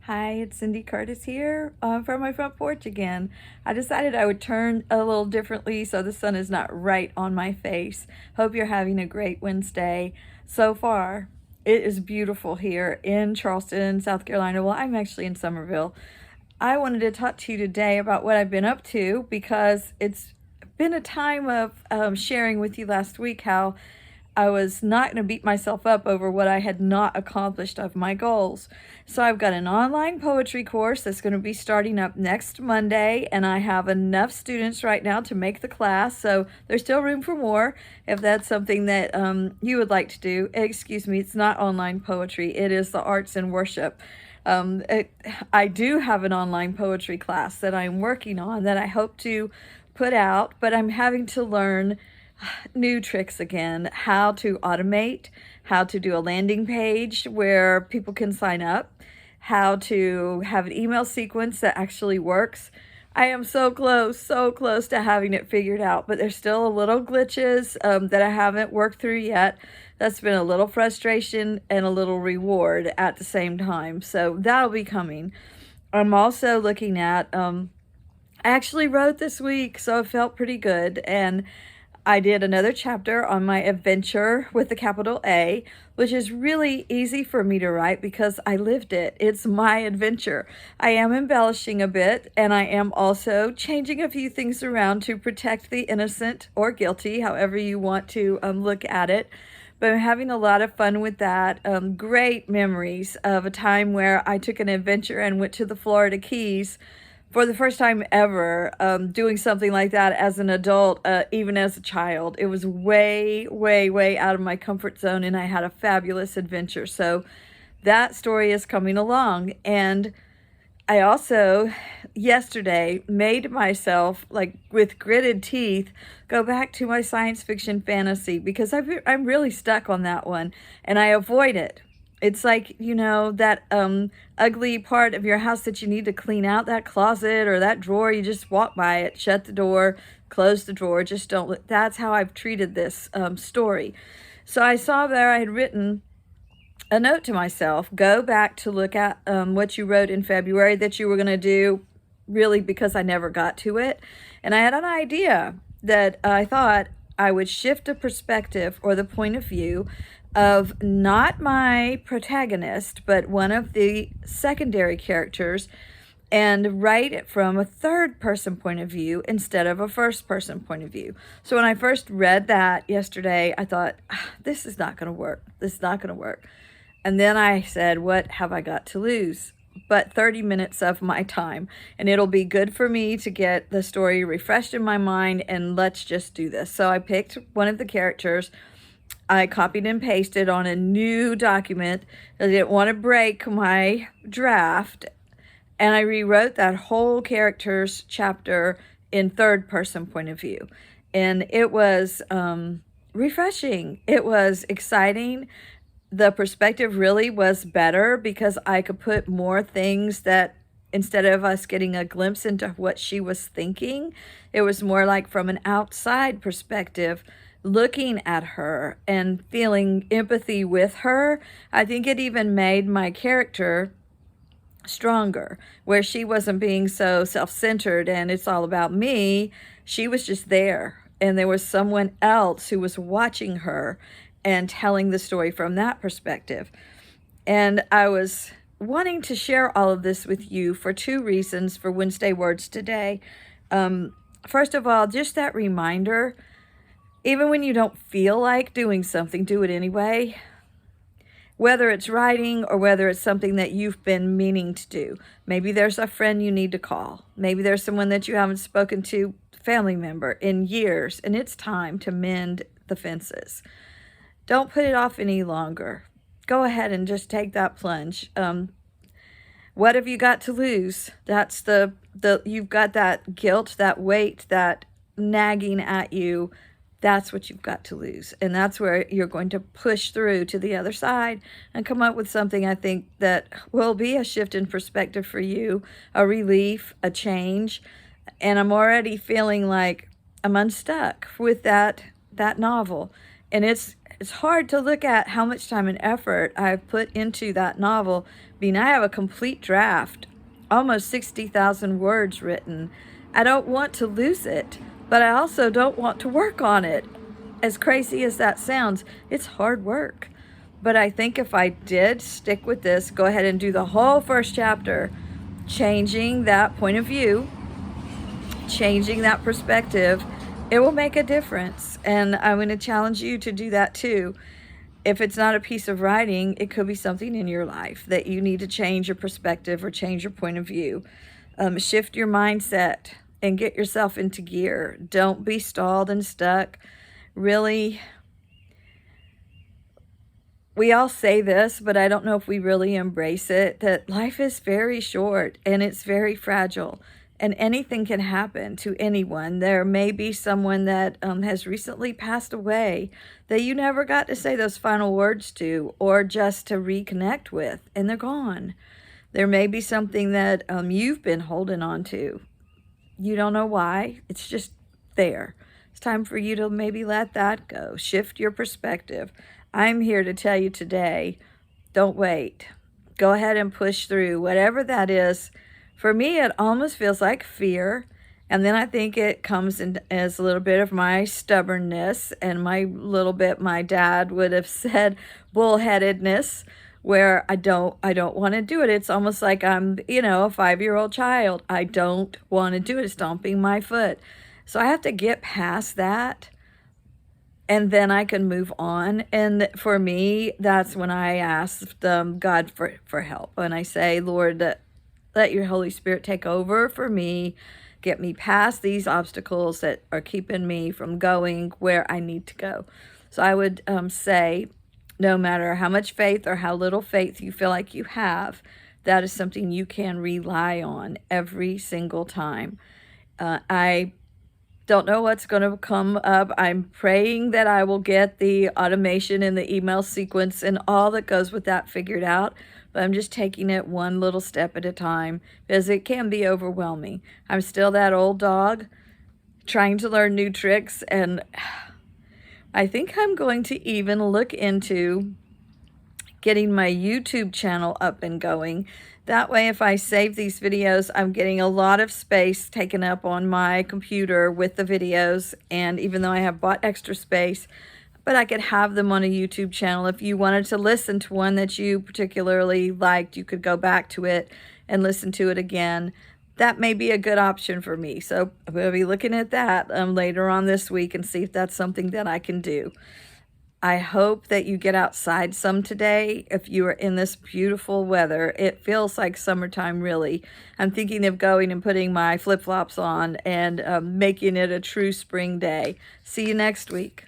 Hi, it's Cindy Curtis here from my front porch again. I decided I would turn a little differently so the sun is not right on my face. Hope you're having a great Wednesday. So far, it is beautiful here in Charleston, South Carolina. Well, I'm actually in Summerville. I wanted to talk to you today about what I've been up to because it's been a time of sharing with you last week how I was not going to beat myself up over what I had not accomplished of my goals. So I've got an online poetry course that's going to be starting up next Monday, and I have enough students right now to make the class. So there's still room for more if that's something that you would like to do. Excuse me, it's not online poetry. It is the arts and worship. I do have an online poetry class that I'm working on that I hope to put out, but I'm having to learn new tricks again, how to automate, how to do a landing page where people can sign up, how to have an email sequence that actually works. I am so close to having it figured out, but there's still a little glitches that I haven't worked through yet. That's been a little frustration and a little reward at the same time. So that'll be coming. I'm also looking at, I actually wrote this week, so it felt pretty good. And I did another chapter on my adventure with the capital A, which is really easy for me to write because I lived it. It's my adventure. I am embellishing a bit, and I am also changing a few things around to protect the innocent or guilty, however you want to look at it. But I'm having a lot of fun with that. Great memories of a time where I took an adventure and went to the Florida Keys for the first time ever, doing something like that as an adult, even as a child. It was way out of my comfort zone, and I had a fabulous adventure. So that story is coming along. And I also, yesterday, made myself, like with gritted teeth, go back to my science fiction fantasy because I'm really stuck on that one, and I avoid it. It's like, that ugly part of your house that you need to clean out, that closet or that drawer. You just walk by it, shut the door, close the drawer. Just don't. That's how I've treated this story. So I saw there I had written a note to myself, go back to look at what you wrote in February that you were going to do, really because I never got to it. And I had an idea that I thought I would shift the perspective or the point of view of not my protagonist, but one of the secondary characters, and write it from a third person point of view instead of a first person point of view. So when I first read that yesterday, I thought, this is not going to work. This is not going to work. And then I said, what have I got to lose? But 30 minutes of my time, and it'll be good for me to get the story refreshed in my mind, and let's just do this. So I picked one of the characters. I copied and pasted on a new document. I didn't want to break my draft, and I rewrote that whole character's chapter in third person point of view. And it was refreshing. It was exciting. The perspective really was better because I could put more things that, instead of us getting a glimpse into what she was thinking, it was more like from an outside perspective, looking at her and feeling empathy with her. I think it even made my character stronger, where she wasn't being so self-centered and it's all about me. She was just there, and there was someone else who was watching her and telling the story from that perspective. And I was wanting to share all of this with you for two reasons for Wednesday Words today. First of all, just that reminder, even when you don't feel like doing something, do it anyway. Whether it's writing or whether it's something that you've been meaning to do. Maybe there's a friend you need to call. Maybe there's someone that you haven't spoken to, family member, in years, and it's time to mend the fences. Don't put it off any longer. Go ahead and just take that plunge. What have you got to lose? That's you've got that guilt, that weight, that nagging at you. That's what you've got to lose. And that's where you're going to push through to the other side and come up with something, I think, that will be a shift in perspective for you, a relief, a change. And I'm already feeling like I'm unstuck with that novel. And it's it's hard to look at how much time and effort I've put into that novel. I mean, I have a complete draft, almost 60,000 words written. I don't want to lose it, but I also don't want to work on it. As crazy as that sounds, it's hard work. But I think if I did stick with this, go ahead and do the whole first chapter, changing that point of view, changing that perspective, it will make a difference. And I'm going to challenge you to do that too. If it's not a piece of writing, it could be something in your life that you need to change your perspective or change your point of view. Shift your mindset and get yourself into gear. Don't be stalled and stuck. Really, we all say this, but I don't know if we really embrace it, that life is very short and it's very fragile, and anything can happen to anyone. There may be someone that has recently passed away that you never got to say those final words to, or just to reconnect with, and they're gone. There may be something that you've been holding on to. You don't know why. It's just there. It's time for you to maybe let that go. Shift your perspective. I'm here to tell you today, don't wait. Go ahead and push through, whatever that is. For me, it almost feels like fear. And then I think it comes in as a little bit of my stubbornness and my dad would have said, bullheadedness, where I don't want to do it. It's almost like I'm, a 5-year-old child. I don't want to do it. It's stomping my foot. So I have to get past that, and then I can move on. And for me, that's when I ask God for help. And I say, Lord, let your Holy Spirit take over for me. Get me past these obstacles that are keeping me from going where I need to go. So I would say, no matter how much faith or how little faith you feel like you have, that is something you can rely on every single time. I don't know what's going to come up. I'm praying that I will get the automation and the email sequence and all that goes with that figured out. But I'm just taking it one little step at a time, because it can be overwhelming. I'm still that old dog trying to learn new tricks, and I think I'm going to even look into getting my YouTube channel up and going. That way, if I save these videos, I'm getting a lot of space taken up on my computer with the videos. And even though I have bought extra space, but I could have them on a YouTube channel. If you wanted to listen to one that you particularly liked, you could go back to it and listen to it again. That may be a good option for me. So I'm going to be looking at that later on this week and see if that's something that I can do. I hope that you get outside some today. If you are in this beautiful weather, it feels like summertime, really. I'm thinking of going and putting my flip-flops on and making it a true spring day. See you next week.